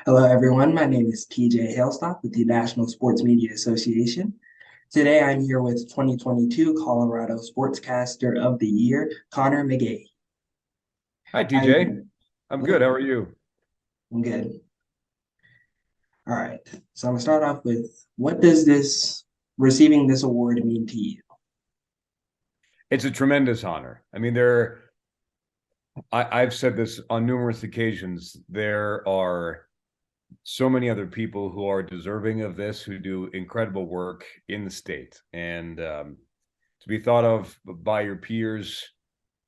Hello, everyone. My name is TJ Hailstock with the National Sports Media Association. Today, I'm here with 2022 Colorado Sportscaster of the Year, Conor McGahey. Hi, How you TJ. doing? I'm good. Hello. How are you? I'm good. All right. So I'm gonna start off with what does this receiving this award mean to you? It's a tremendous honor. I've said this on numerous occasions. There are so many other people who are deserving of this, who do incredible work in the state. And to be thought of by your peers,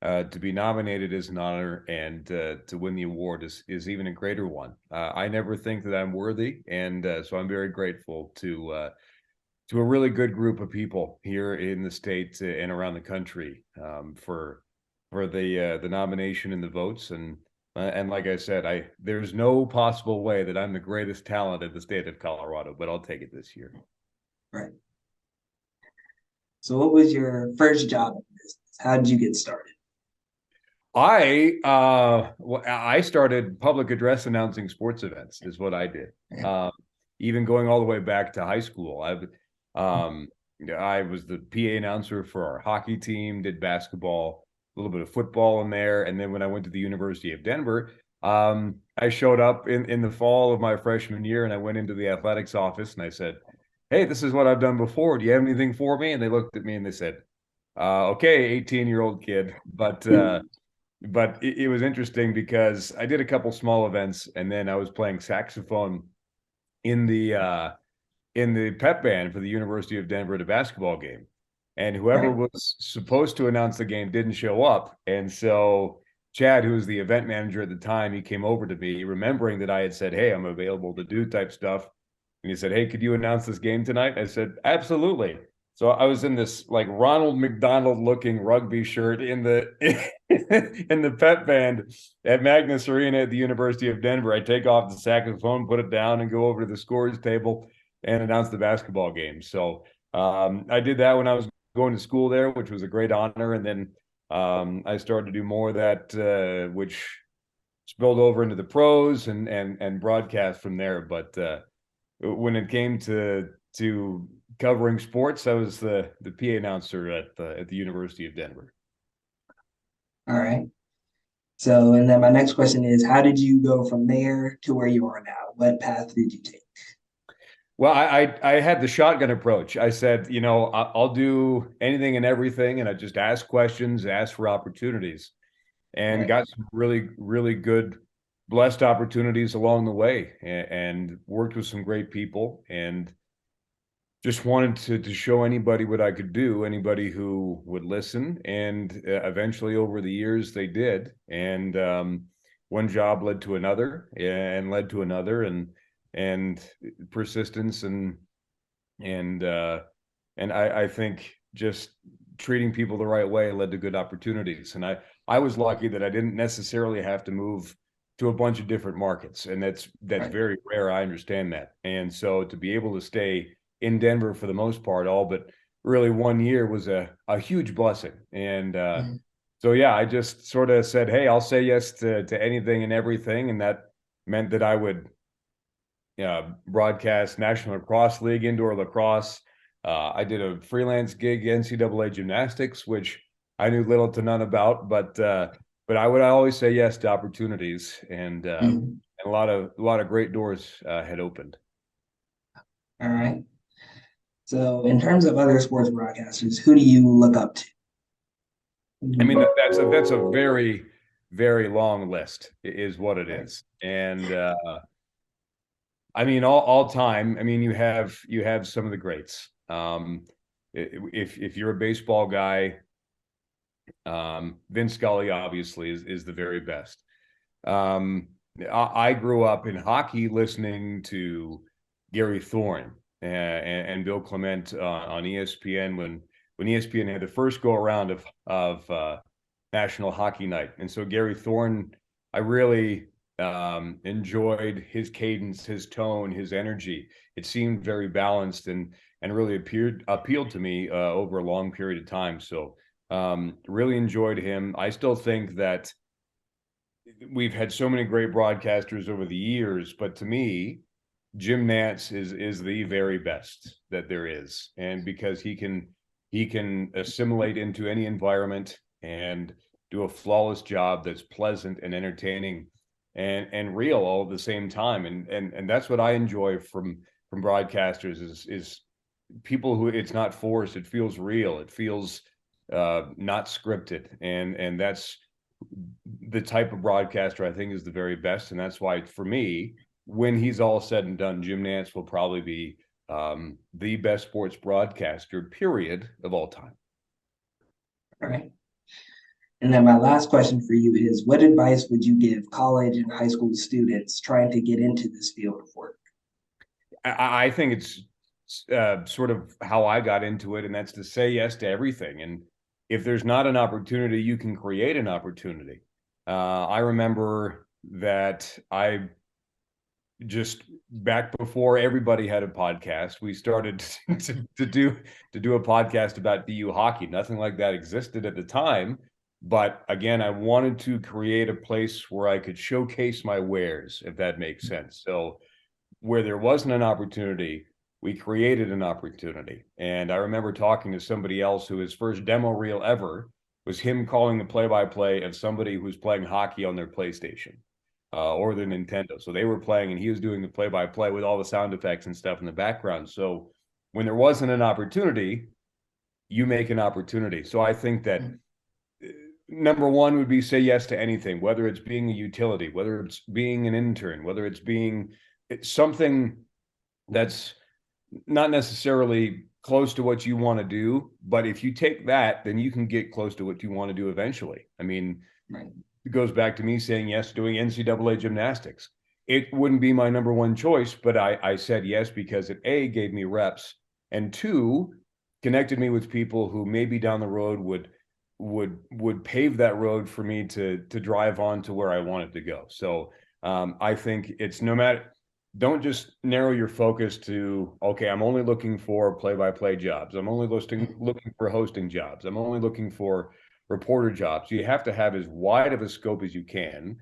to be nominated is an honor, and to win the award is even a greater one. I never think that I'm worthy, and so I'm very grateful to a really good group of people here in the state and around the country for the nomination and the votes. And like I said, I there's no possible way that I'm the greatest talent in the state of Colorado, but I'll take it this year. Right. So what was your first job in business? How did you get started? I started public address announcing sports events is what I did. Yeah. Uh, Even going all the way back to high school. Um, I was the PA announcer for our hockey team, did basketball, a little bit of football in there, and then when I went to the University of Denver, I showed up in the fall of my freshman year, and I went into the athletics office and I said, "Hey, this is what I've done before. Do you have anything for me?" And they looked at me and they said, "Okay, 18-year-old kid," but it was interesting because I did a couple small events, and then I was playing saxophone in the pep band for the University of Denver at a basketball game. And whoever Right. was supposed to announce the game didn't show up. And so Chad, who was the event manager at the time, he came over to me, remembering that I had said, "Hey, I'm available to do type stuff." And he said, "Hey, could you announce this game tonight?" I said, "Absolutely." So I was in this like Ronald McDonald looking rugby shirt in the in the pep band at Magnus Arena at the University of Denver. I take off the saxophone, put it down, and go over to the scores table and announce the basketball game. So I did that when I was going to school there, which was a great honor. And then I started to do more of that, which spilled over into the pros and broadcast from there. But when it came to covering sports, I was the PA announcer at the University of Denver. All right. So, and then my next question is, how did you go from there to where you are now? What path did you take? Well, I had the shotgun approach. I said, I'll do anything and everything, and I just ask questions, ask for opportunities, and Right. got some really good, blessed opportunities along the way, and worked with some great people, and just wanted to show anybody what I could do, anybody who would listen, and eventually over the years they did, and one job led to another, and led to another, and persistence and uh, and I think just treating people the right way led to good opportunities. And I was lucky that I didn't necessarily have to move to a bunch of different markets, and that's Right. very rare. I understand that, and so to be able to stay in Denver for the most part, all but really 1 year, was a huge blessing. And Mhm. so yeah, I just sort of said, "Hey, I'll say yes to anything and everything," and that meant that I would broadcast National Lacrosse League indoor lacrosse. I did a freelance gig NCAA gymnastics, which I knew little to none about, but I would always say yes to opportunities, Mhm. and a lot of great doors had opened. All right. So, in terms of other sports broadcasters, who do you look up to? I mean, Mhm. that's a very long list, is what it Right. is. And I mean, all time. I mean, you have some of the greats. If you're a baseball guy, Vince Scully obviously is the very best. Um, I grew up in hockey listening to Gary Thorne and Bill Clement on ESPN when ESPN had the first go around of National Hockey Night. And so Gary Thorne, I really enjoyed his cadence, his tone, his energy. It seemed very balanced and really appealed to me over a long period of time. So really enjoyed him. I still think that we've had so many great broadcasters over the years, but to me, Jim Nantz is the very best that there is, and because he can assimilate into any environment and do a flawless job that's pleasant and entertaining and real all at the same time, and that's what I enjoy from broadcasters is people who it's not forced, it feels real, it feels not scripted, and that's the type of broadcaster I think is the very best, and that's why for me, when he's all said and done, Jim Nantz will probably be the best sports broadcaster, period, of all time. All right. And then my last question for you is, what advice would you give college and high school students trying to get into this field of work? I think it's sort of how I got into it, and that's to say yes to everything. And if there's not an opportunity, you can create an opportunity. I remember that I just back before everybody had a podcast, we started to do a podcast about BU hockey. Nothing like that existed at the time, but again, I wanted to create a place where I could showcase my wares, if that makes sense. So where there wasn't an opportunity, we created an opportunity. And I remember talking to somebody else who his first demo reel ever was him calling the play-by-play of somebody who's playing hockey on their PlayStation or their Nintendo. So they were playing and he was doing the play-by-play with all the sound effects and stuff in the background. So when there wasn't an opportunity, you make an opportunity. So I think that number one would be say yes to anything, whether it's being a utility, whether it's being an intern, whether it's being something that's not necessarily close to what you want to do, but if you take that, then you can get close to what you want to do eventually. I mean, right. It goes back to me saying yes to doing NCAA gymnastics. It wouldn't be my number one choice, but I said yes because it A, gave me reps, and two, connected me with people who maybe down the road would pave that road for me to drive on to where I wanted to go. So I think it's no matter, don't just narrow your focus to, okay, I'm only looking for play-by-play jobs. I'm only looking for hosting jobs. I'm only looking for reporter jobs. You have to have as wide of a scope as you can.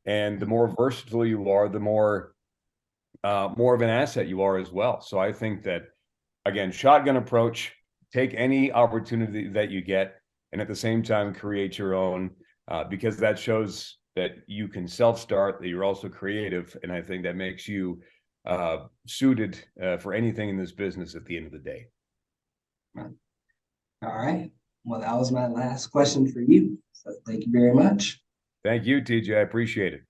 And the more versatile you are, the more of an asset you are as well. So I think that, again, shotgun approach, take any opportunity that you get, and at the same time, create your own, because that shows that you can self-start, that you're also creative. And I think that makes you suited for anything in this business at the end of the day. All right. Well, that was my last question for you. So thank you very much. Thank you, TJ. I appreciate it.